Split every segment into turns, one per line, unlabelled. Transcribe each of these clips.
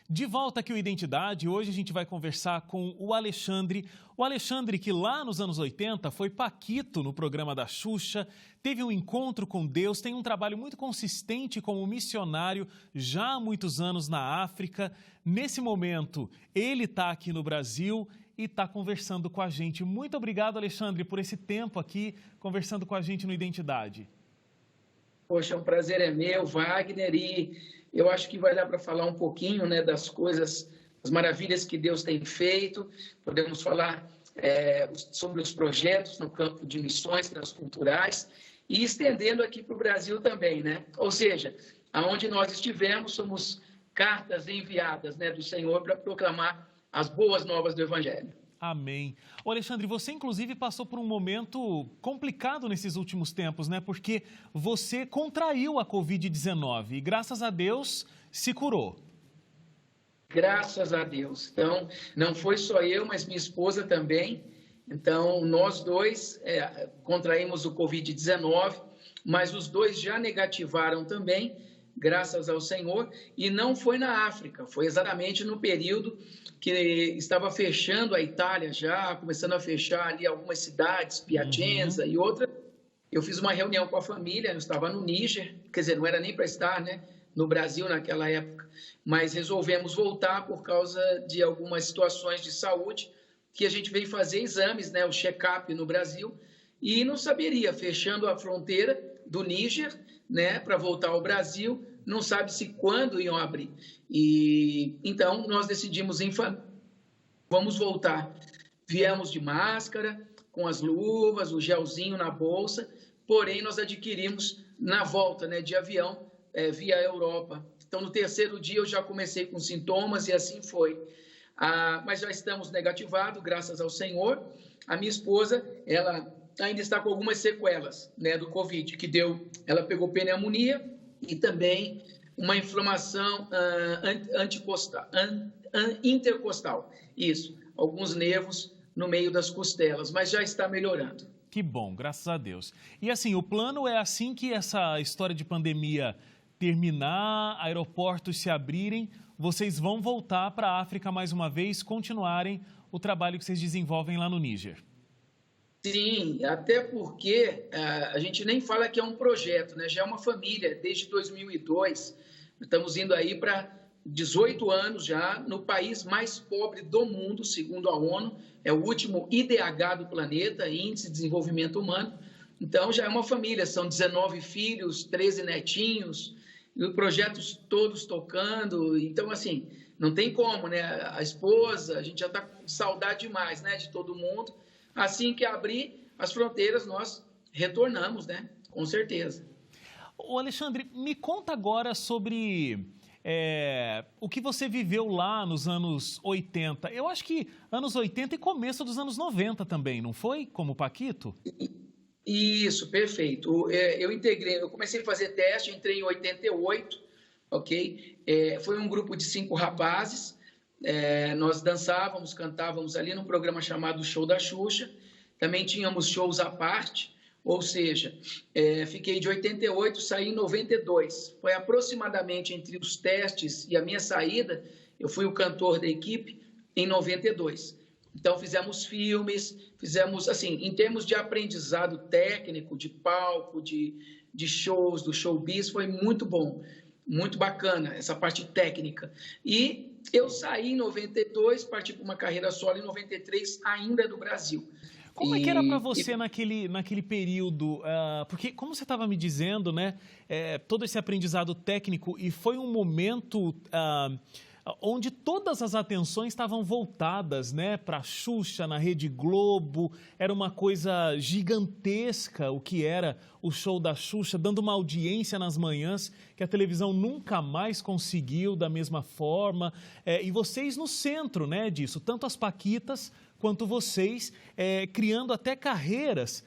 De volta aqui o Identidade, hoje a gente vai conversar com o Alexandre. O Alexandre que lá nos anos 80 foi paquito no programa da Xuxa, teve um encontro com Deus, tem um trabalho muito consistente como missionário já há muitos anos na África. Nesse momento, ele está aqui no Brasil e está conversando com a gente. Muito obrigado, Alexandre, por esse tempo aqui conversando com a gente no Identidade.
Poxa, um prazer é meu, Wagner, e eu acho que vai dar para falar um pouquinho, né, das coisas, as maravilhas que Deus tem feito. Podemos falar sobre os projetos no campo de missões transculturais e estendendo aqui para o Brasil também, né? Ou seja, aonde nós estivemos, somos cartas enviadas, né, do Senhor para proclamar as boas novas do Evangelho.
Amém. Ô Alexandre, você inclusive passou por um momento complicado nesses últimos tempos, né? Porque você contraiu a Covid-19 e, graças a Deus, se curou.
Graças a Deus. Então, não foi só eu, mas minha esposa também. Então, nós dois contraímos o Covid-19, mas os dois já negativaram também, graças ao Senhor, e não foi na África, foi exatamente no período que estava fechando a Itália já, começando a fechar ali algumas cidades, Piacenza e outras. Eu fiz uma reunião com a família, eu estava no Níger, quer dizer, não era nem para estar, né, no Brasil naquela época, mas resolvemos voltar por causa de algumas situações de saúde, que a gente veio fazer exames, né, o check-up no Brasil, e não saberia, fechando a fronteira do Níger, né, para voltar ao Brasil, não sabe-se quando iam abrir. E então nós decidimos vamos voltar. Viemos de máscara, com as luvas, o gelzinho na bolsa, porém nós adquirimos na volta, né, de avião via Europa. Então no terceiro dia eu já comecei com sintomas e assim foi. Mas já estamos negativados, graças ao Senhor. A minha esposa, ela ainda está com algumas sequelas, né, do Covid, ela pegou pneumonia e também uma inflamação intercostal, isso, alguns nervos no meio das costelas, mas já está melhorando.
Que bom, graças a Deus. E assim, o plano é assim que essa história de pandemia terminar, aeroportos se abrirem, vocês vão voltar para a África mais uma vez, continuarem o trabalho que vocês desenvolvem lá no Níger.
Sim, até porque a gente nem fala que é um projeto, né? Já é uma família, desde 2002. Estamos indo aí para 18 anos já, no país mais pobre do mundo, segundo a ONU. É o último IDH do planeta, Índice de Desenvolvimento Humano. Então, já é uma família, são 19 filhos, 13 netinhos, e os projetos todos tocando. Então, assim, não tem como, né? A esposa, a gente já está com saudade demais, né, de todo mundo. Assim que abrir as fronteiras, nós retornamos, né? Com certeza.
Ô Alexandre, me conta agora sobre o que você viveu lá nos anos 80. Eu acho que anos 80 e começo dos anos 90 também, não foi? Como paquito?
Isso, perfeito. Eu comecei a fazer teste, entrei em 88, ok? Foi um grupo de 5 rapazes. Nós dançávamos, cantávamos ali num programa chamado Show da Xuxa, também tínhamos shows à parte, ou seja, fiquei de 88, saí em 92, foi aproximadamente entre os testes e a minha saída, eu fui o cantor da equipe em 92. Então fizemos filmes, fizemos, assim, em termos de aprendizado técnico, de palco, de shows, do showbiz, foi muito bom, muito bacana essa parte técnica. E eu saí em 92, parti para uma carreira solo em 93, ainda do Brasil.
Como é que era para você naquele período? Porque, como você estava me dizendo, né, todo esse aprendizado técnico, e foi um momento onde todas as atenções estavam voltadas, né, para a Xuxa, na Rede Globo, era uma coisa gigantesca o que era o show da Xuxa, dando uma audiência nas manhãs que a televisão nunca mais conseguiu da mesma forma, e vocês no centro, né, disso, tanto as paquitas quanto vocês, criando até carreiras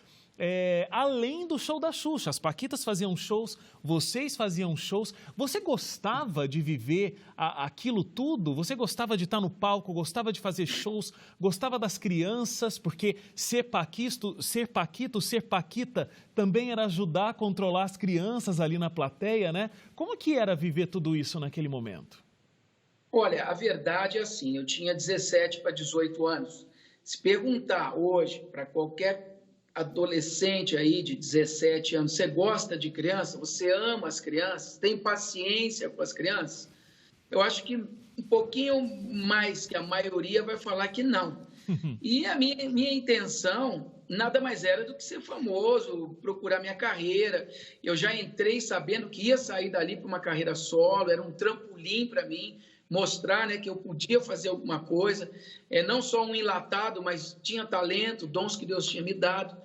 além do show da Xuxa. As paquitas faziam shows, vocês faziam shows. Você gostava de viver aquilo tudo? Você gostava de estar no palco, gostava de fazer shows, gostava das crianças? Porque ser paquito, ser paquita também era ajudar a controlar as crianças ali na plateia, né? Como que era viver tudo isso naquele momento?
Olha, a verdade é assim, eu tinha 17 para 18 anos. Se perguntar hoje para qualquer adolescente aí de 17 anos, você gosta de criança? Você ama as crianças? Tem paciência com as crianças? Eu acho que um pouquinho mais que a maioria vai falar que não. E a minha intenção nada mais era do que ser famoso, procurar minha carreira. Eu já entrei sabendo que ia sair dali para uma carreira solo, era um trampolim para mim, mostrar, né, que eu podia fazer alguma coisa, não só um enlatado, mas tinha talento, dons que Deus tinha me dado.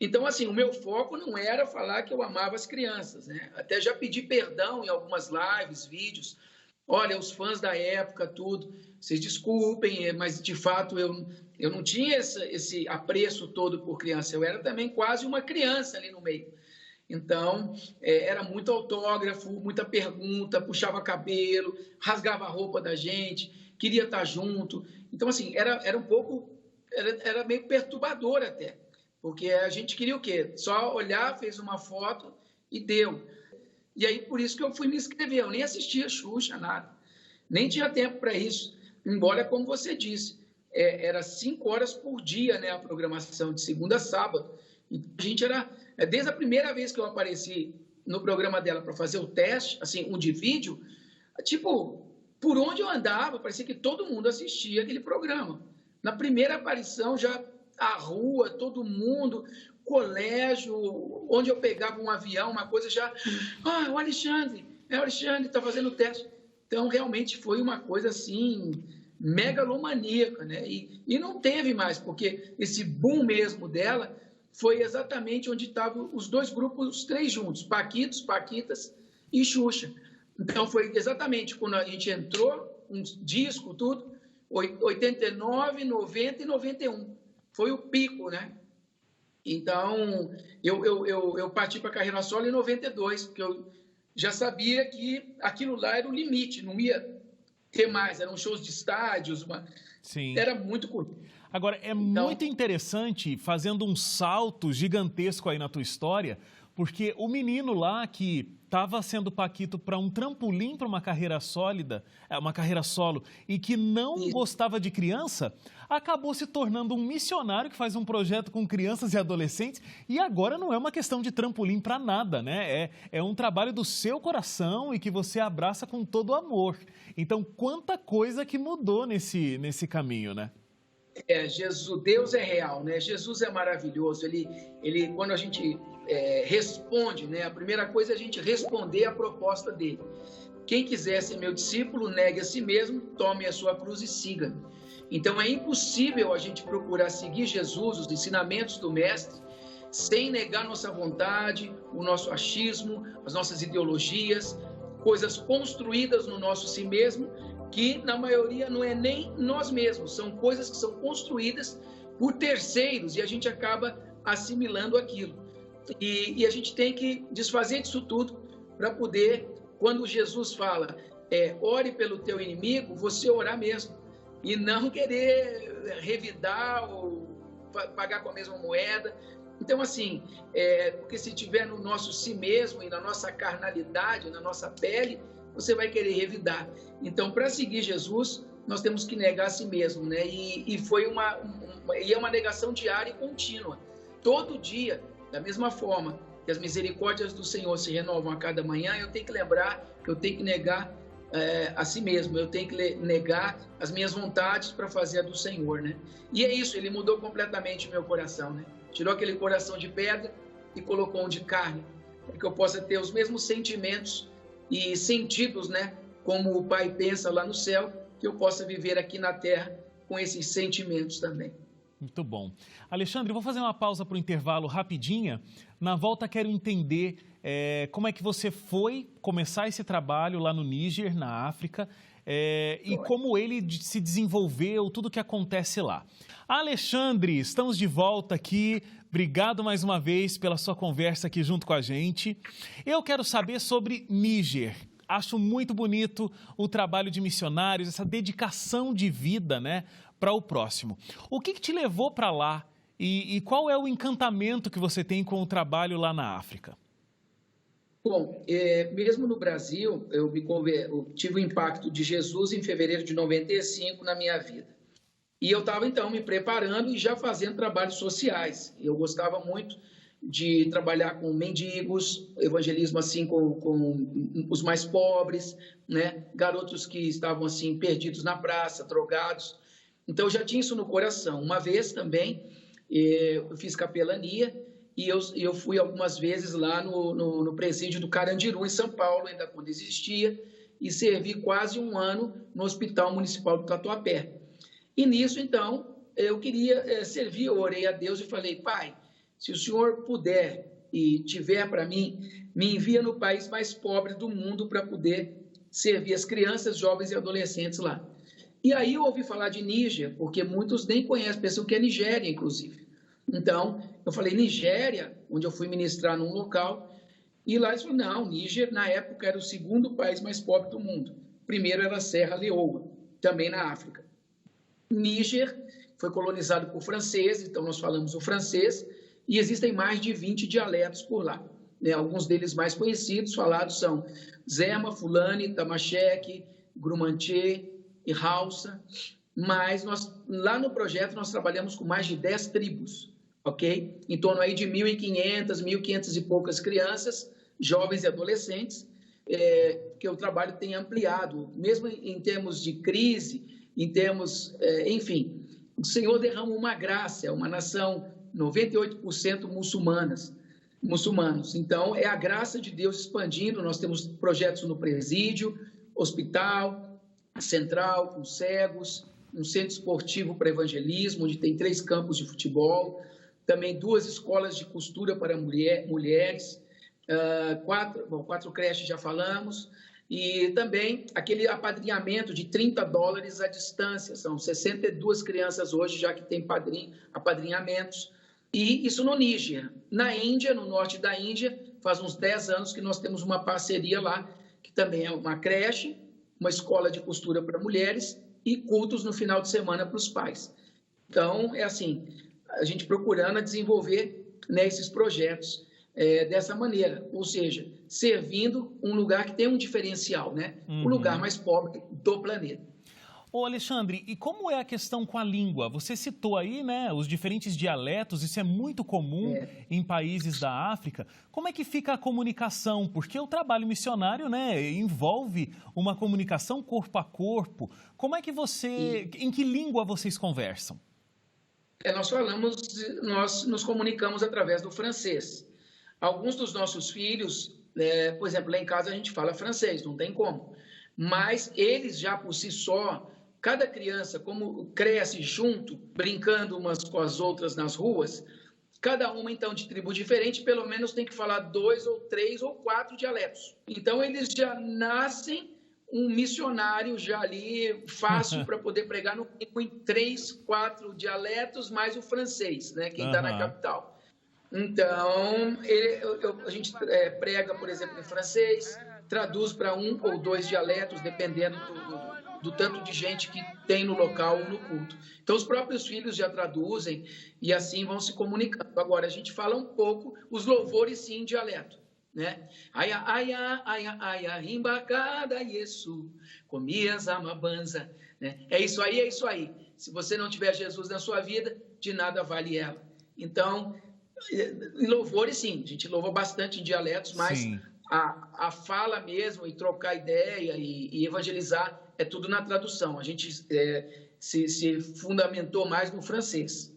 Então, assim, o meu foco não era falar que eu amava as crianças, né? Até já pedi perdão em algumas lives, vídeos. Olha, os fãs da época, tudo, vocês desculpem, mas de fato eu não tinha esse apreço todo por criança, eu era também quase uma criança ali no meio. Então, era muito autógrafo, muita pergunta, puxava cabelo, rasgava a roupa da gente, queria estar junto. Então, assim, era um pouco, era meio perturbador até, porque a gente queria o quê? Só olhar, fez uma foto e deu. E aí, por isso que eu fui me inscrever, eu nem assistia Xuxa, nada. Nem tinha tempo para isso. Embora, como você disse, era 5 horas por dia, né, a programação, de segunda a sábado. Então, a gente era... Desde a primeira vez que eu apareci no programa dela para fazer o teste, assim, um de vídeo, tipo, por onde eu andava, parecia que todo mundo assistia aquele programa. Na primeira aparição, já a rua, todo mundo, colégio, onde eu pegava um avião, uma coisa já... Ah, o Alexandre está fazendo o teste. Então, realmente foi uma coisa, assim, megalomaníaca, né? E não teve mais, porque esse boom mesmo dela foi exatamente onde estavam os dois grupos, os três juntos, Paquitos, Paquitas e Xuxa. Então, foi exatamente quando a gente entrou, um disco, tudo, 89, 90 e 91. Foi o pico, né? Então, eu parti para a carreira solo em 92, porque eu já sabia que aquilo lá era o limite, não ia ter mais, eram shows de estádios,
Sim.
Era muito curto.
Agora, muito interessante, fazendo um salto gigantesco aí na tua história, porque o menino lá que estava sendo paquito para um trampolim para uma carreira sólida, uma carreira solo, e que não gostava de criança, acabou se tornando um missionário que faz um projeto com crianças e adolescentes, e agora não é uma questão de trampolim para nada, né? É um trabalho do seu coração e que você abraça com todo o amor. Então, quanta coisa que mudou nesse caminho, né?
Jesus, Deus é real, né? Jesus é maravilhoso. Ele quando a gente responde, né? A primeira coisa é a gente responder à proposta dele. Quem quiser ser meu discípulo, negue a si mesmo, tome a sua cruz e siga-me. Então é impossível a gente procurar seguir Jesus, os ensinamentos do Mestre, sem negar nossa vontade, o nosso achismo, as nossas ideologias, coisas construídas no nosso si mesmo, que na maioria não é nem nós mesmos, são coisas que são construídas por terceiros e a gente acaba assimilando aquilo. E a gente tem que desfazer disso tudo para poder, quando Jesus fala, ore pelo teu inimigo, você orar mesmo e não querer revidar ou pagar com a mesma moeda. Então, assim, porque se tiver no nosso si mesmo e na nossa carnalidade, na nossa pele, você vai querer revidar. Então, para seguir Jesus, nós temos que negar a si mesmo, né? E foi uma negação diária e contínua. Todo dia, da mesma forma que as misericórdias do Senhor se renovam a cada manhã, eu tenho que lembrar que eu tenho que negar a si mesmo, eu tenho que negar as minhas vontades para fazer a do Senhor, né? E é isso, ele mudou completamente o meu coração, né? Tirou aquele coração de pedra e colocou um de carne, para que eu possa ter os mesmos sentimentos e sentidos, né? Como o Pai pensa lá no céu, que eu possa viver aqui na terra com esses sentimentos também.
Muito bom. Alexandre, vou fazer uma pausa para o intervalo rapidinha. Na volta quero entender como é que você foi começar esse trabalho lá no Níger, na África, e como ele se desenvolveu, tudo o que acontece lá. Alexandre, estamos de volta aqui. Obrigado mais uma vez pela sua conversa aqui junto com a gente. Eu quero saber sobre Níger. Acho muito bonito o trabalho de missionários, essa dedicação de vida, né, para o próximo. O que te levou para lá e qual é o encantamento que você tem com o trabalho lá na África?
Bom, mesmo no Brasil, eu tive o impacto de Jesus em fevereiro de 95 na minha vida. E eu estava, então, me preparando e já fazendo trabalhos sociais. Eu gostava muito de trabalhar com mendigos, evangelismo assim com os mais pobres, né? Garotos que estavam assim perdidos na praça, drogados. Então, eu já tinha isso no coração. Uma vez também, eu fiz capelania e eu fui algumas vezes lá no presídio do Carandiru, em São Paulo, ainda quando existia, e servi quase um ano no Hospital Municipal do Tatuapé. E nisso, então, eu queria servir, eu orei a Deus e falei, Pai, se o Senhor puder e tiver para mim, me envia no país mais pobre do mundo para poder servir as crianças, jovens e adolescentes lá. E aí eu ouvi falar de Níger, porque muitos nem conhecem, pensam que é Nigéria, inclusive. Então, eu falei, Nigéria, onde eu fui ministrar num local, e lá eles falaram, não, Níger, na época, era o segundo país mais pobre do mundo. O primeiro era a Serra Leoa, também na África. Níger foi colonizado por franceses, então nós falamos o francês, e existem mais de 20 dialetos por lá. Né? Alguns deles mais conhecidos, falados são Zema, Fulani, Tamacheque, Grumanche e Hausa, mas lá no projeto nós trabalhamos com mais de 10 tribos, ok? Em torno aí de 1.500, 1.500 e poucas crianças, jovens e adolescentes, que o trabalho tem ampliado, mesmo em termos de crise, em termos, enfim, o Senhor derrama uma graça, é uma nação 98% muçulmanos. Então, é a graça de Deus expandindo, nós temos projetos no presídio, hospital, central, com cegos, um centro esportivo para evangelismo, onde tem 3 campos de futebol, também 2 escolas de costura para mulheres, 4 creches já falamos, e também aquele apadrinhamento de $30 à distância, são 62 crianças hoje já que têm apadrinhamentos, e isso no Níger. Na Índia, no norte da Índia, faz uns 10 anos que nós temos uma parceria lá, que também é uma creche, uma escola de costura para mulheres e cultos no final de semana para os pais. Então, é assim, a gente procurando desenvolver, né, esses projetos dessa maneira, ou seja, servindo um lugar que tem um diferencial, né? O lugar mais pobre do planeta.
Ô Alexandre, e como é a questão com a língua? Você citou aí, né, os diferentes dialetos, isso é muito comum em países da África. Como é que fica a comunicação? Porque o trabalho missionário, né, envolve uma comunicação corpo a corpo. Como é que em que língua vocês conversam?
Nós nos comunicamos através do francês. Alguns dos nossos filhos, por exemplo, lá em casa a gente fala francês, não tem como. Mas eles já por si só, cada criança, como cresce junto, brincando umas com as outras nas ruas, cada uma então de tribo diferente, pelo menos tem que falar 2 ou 3 ou 4 dialetos. Então eles já nascem um missionário já ali fácil para poder pregar em 3, 4 dialetos, mais o francês, né, quem está na capital. Então, a gente prega, por exemplo, em francês, traduz para 1 ou 2 dialetos, dependendo do tanto de gente que tem no local ou no culto. Então, os próprios filhos já traduzem e assim vão se comunicando. Agora, a gente fala um pouco os louvores, sim, em dialeto, né? Aia, aia, aia, aia, rimbacada, Yesu, comias amabanza, né? É isso aí. Se você não tiver Jesus na sua vida, de nada vale ela. Então, em louvores, sim, a gente louva bastante em dialetos, mas a fala mesmo, e trocar ideia e evangelizar, é tudo na tradução. A gente se fundamentou mais no francês.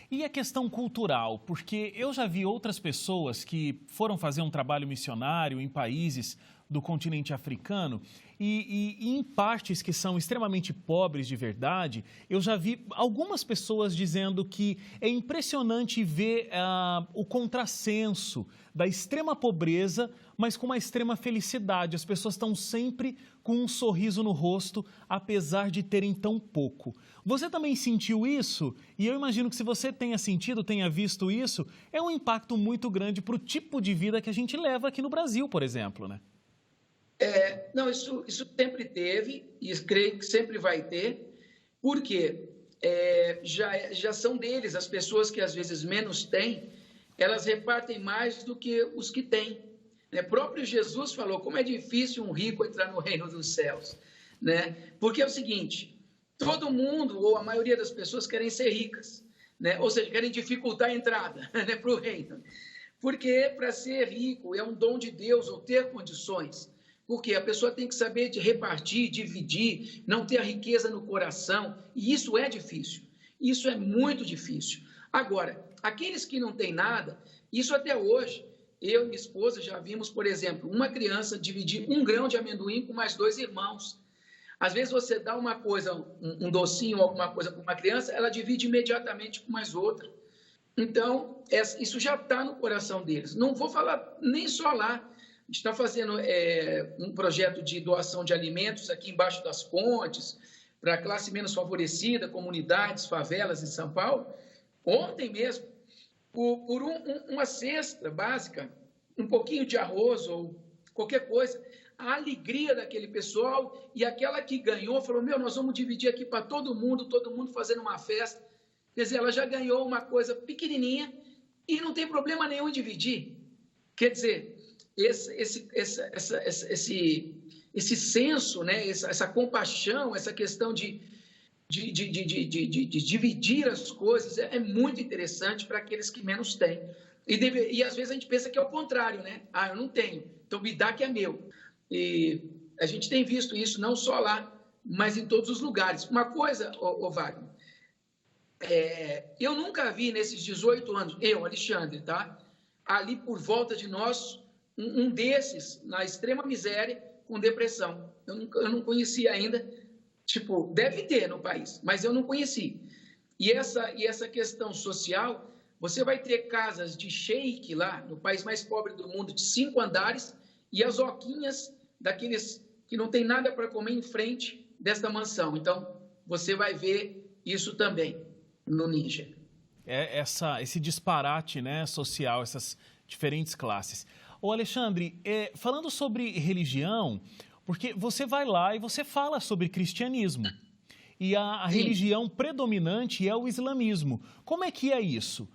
E a questão cultural? Porque eu já vi outras pessoas que foram fazer um trabalho missionário em países do continente africano e em partes que são extremamente pobres de verdade, eu já vi algumas pessoas dizendo que é impressionante ver o contrassenso da extrema pobreza, mas com uma extrema felicidade. As pessoas estão sempre com um sorriso no rosto, apesar de terem tão pouco. Você também sentiu isso? E eu imagino que se você tenha sentido, tenha visto isso, é um impacto muito grande para o tipo de vida que a gente leva aqui no Brasil, por exemplo, né?
Não, isso sempre teve e creio que sempre vai ter, porque já são deles, as pessoas que às vezes menos têm, elas repartem mais do que os que têm. né? Próprio Jesus falou como é difícil um rico entrar no reino dos céus, né? Porque é o seguinte, todo mundo, ou a maioria das pessoas, querem ser ricas, né? Ou seja, querem dificultar a entrada, né, para o reino. Porque para ser rico é um dom de Deus, ou ter condições. Porque a pessoa tem que saber de repartir, dividir, não ter a riqueza no coração, e isso é difícil. Isso é muito difícil. Agora, aqueles que não têm nada, isso até hoje, eu e minha esposa já vimos, por exemplo, uma criança dividir 1 grão de amendoim com mais 2 irmãos. Às vezes você dá uma coisa, um docinho, alguma coisa para uma criança, ela divide imediatamente com mais outra. Então, isso já está no coração deles. Não vou falar nem só lá. A gente está fazendo um projeto de doação de alimentos aqui embaixo das pontes, para a classe menos favorecida, comunidades, favelas em São Paulo. Ontem mesmo, por uma cesta básica, um pouquinho de arroz ou qualquer coisa, a alegria daquele pessoal, e aquela que ganhou falou, nós vamos dividir aqui para todo mundo fazendo uma festa. Quer dizer, ela já ganhou uma coisa pequenininha e não tem problema nenhum em dividir. Quer dizer, esse senso, né, essa compaixão, essa questão de dividir as coisas é muito interessante para aqueles que menos têm. E às vezes a gente pensa que é o contrário, né? Eu não tenho, então me dá que é meu. E a gente tem visto isso não só lá, mas em todos os lugares. Uma coisa, Wagner, eu nunca vi nesses 18 anos, Alexandre, tá? Ali por volta de nós, um desses, na extrema miséria, com depressão. Eu não conhecia ainda, deve ter no país, mas eu não conheci. E essa questão social, você vai ter casas de sheik lá, no país mais pobre do mundo, de 5 andares, e as oquinhas daqueles que não tem nada para comer em frente desta mansão. Então, você vai ver isso também no Níger.
Esse disparate, né, social, essas diferentes classes. Ô Alexandre, falando sobre religião, porque você vai lá e você fala sobre cristianismo, e a religião predominante é o islamismo. Como é que é isso?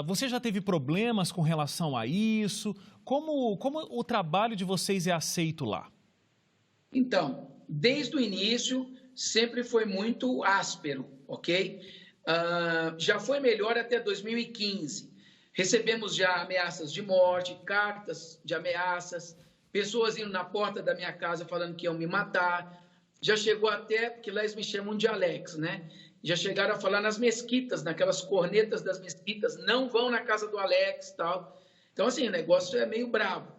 Você já teve problemas com relação a isso? Como o trabalho de vocês é aceito lá?
Então, desde o início, sempre foi muito áspero, ok? Já foi melhor até 2015. Recebemos já ameaças de morte, cartas de ameaças, pessoas indo na porta da minha casa falando que iam me matar. Já chegou até, porque lá eles me chamam de Alex, né? Já chegaram a falar nas mesquitas, naquelas cornetas das mesquitas, não vão na casa do Alex e tal. Então, assim, o negócio é meio bravo.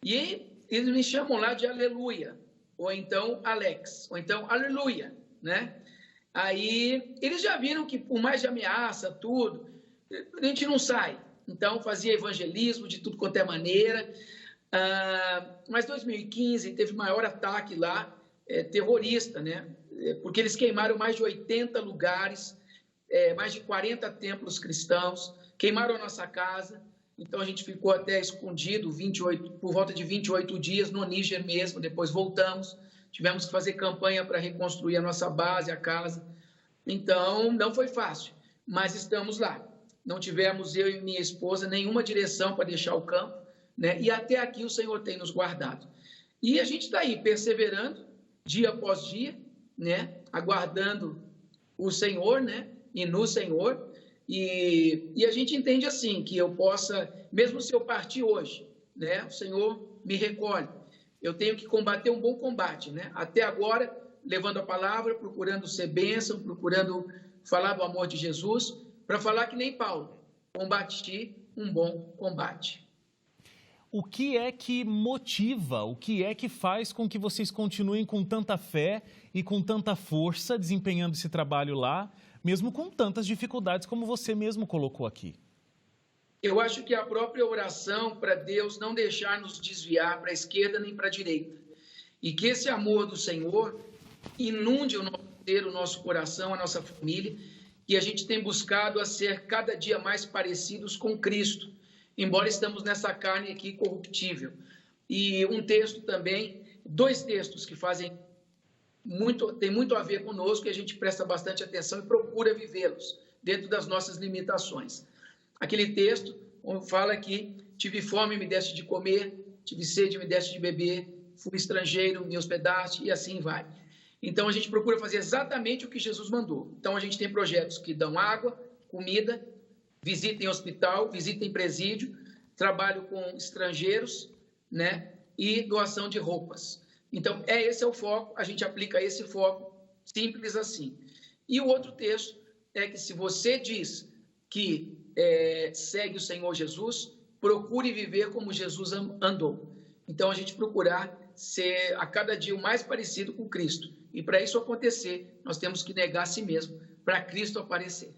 E eles me chamam lá de Aleluia, ou então Alex, ou então Aleluia, né? Aí, eles já viram que, por mais de ameaça, tudo, a gente não sai. Então, fazia evangelismo de tudo quanto é maneira. Mas 2015 teve o maior ataque lá, terrorista, né? Porque eles queimaram mais de 80 lugares, mais de 40 templos cristãos, queimaram a nossa casa. Então, a gente ficou até escondido por volta de 28 dias no Níger mesmo, depois voltamos. Tivemos que fazer campanha para reconstruir a nossa base, a casa. Então, não foi fácil, mas estamos lá. Não tivemos, eu e minha esposa, nenhuma direção para deixar o campo, né? E até aqui o Senhor tem nos guardado. E a gente está aí, perseverando, dia após dia, né? Aguardando o Senhor, né? E no Senhor. E a gente entende assim, que eu possa, mesmo se eu partir hoje, né? O Senhor me recolhe. Eu tenho que combater um bom combate, né? Até agora, levando a palavra, procurando ser bênção, procurando falar do amor de Jesus, para falar que nem Paulo, combati um bom combate.
O que é que motiva, o que é que faz com que vocês continuem com tanta fé e com tanta força desempenhando esse trabalho lá, mesmo com tantas dificuldades como você mesmo colocou aqui?
Eu acho que a própria oração para Deus não deixar nos desviar para a esquerda nem para a direita. E que esse amor do Senhor inunde o nosso ser, o nosso coração, a nossa família, e a gente tem buscado a ser cada dia mais parecidos com Cristo, embora estamos nessa carne aqui corruptível. E um texto também, 2 textos que tem muito a ver conosco, e a gente presta bastante atenção e procura vivê-los dentro das nossas limitações. Aquele texto onde fala que tive fome e me deste de comer, tive sede, me deste de beber, fui estrangeiro, me hospedaste, e assim vai. Então, a gente procura fazer exatamente o que Jesus mandou. Então, a gente tem projetos que dão água, comida, visita em hospital, visita em presídio, trabalho com estrangeiros, né? E doação de roupas. Então, esse é o foco, a gente aplica esse foco, simples assim. E o outro texto é que se você diz que segue o Senhor Jesus, procure viver como Jesus andou. Então, a gente procurar ser a cada dia o mais parecido com Cristo. E para isso acontecer, nós temos que negar a si mesmo, para Cristo aparecer.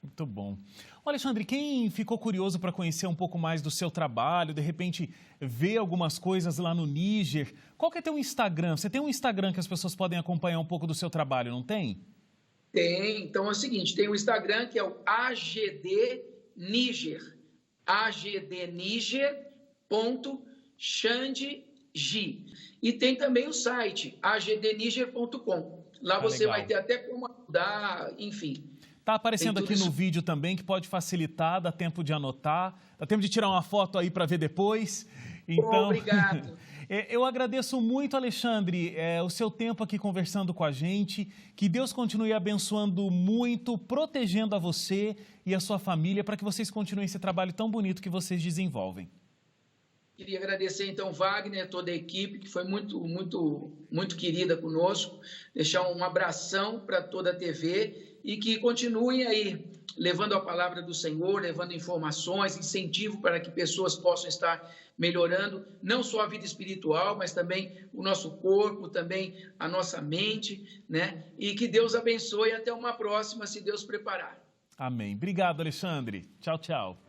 Muito bom. Olha, Alexandre, quem ficou curioso para conhecer um pouco mais do seu trabalho, de repente ver algumas coisas lá no Níger, qual que é teu Instagram? Você tem um Instagram que as pessoas podem acompanhar um pouco do seu trabalho, não tem?
Tem. Então é o seguinte, tem o Instagram que é o AGD Níger, agdniger.xandgi. E tem também o site agdniger.com. Lá você
legal.
vai ter até como ajudar, enfim.
Está aparecendo aqui no vídeo também, que pode facilitar, dá tempo de anotar, dá tempo de tirar uma foto aí para ver depois. Então,
obrigado.
Eu agradeço muito, Alexandre, o seu tempo aqui conversando com a gente. Que Deus continue abençoando muito, protegendo a você e a sua família, para que vocês continuem esse trabalho tão bonito que vocês desenvolvem.
Queria agradecer, então, Wagner, toda a equipe, que foi muito querida conosco, deixar um abração para toda a TV e que continuem aí, levando a palavra do Senhor, levando informações, incentivo para que pessoas possam estar melhorando, não só a vida espiritual, mas também o nosso corpo, também a nossa mente, né? E que Deus abençoe, até uma próxima, se Deus preparar.
Amém. Obrigado, Alexandre. Tchau, tchau.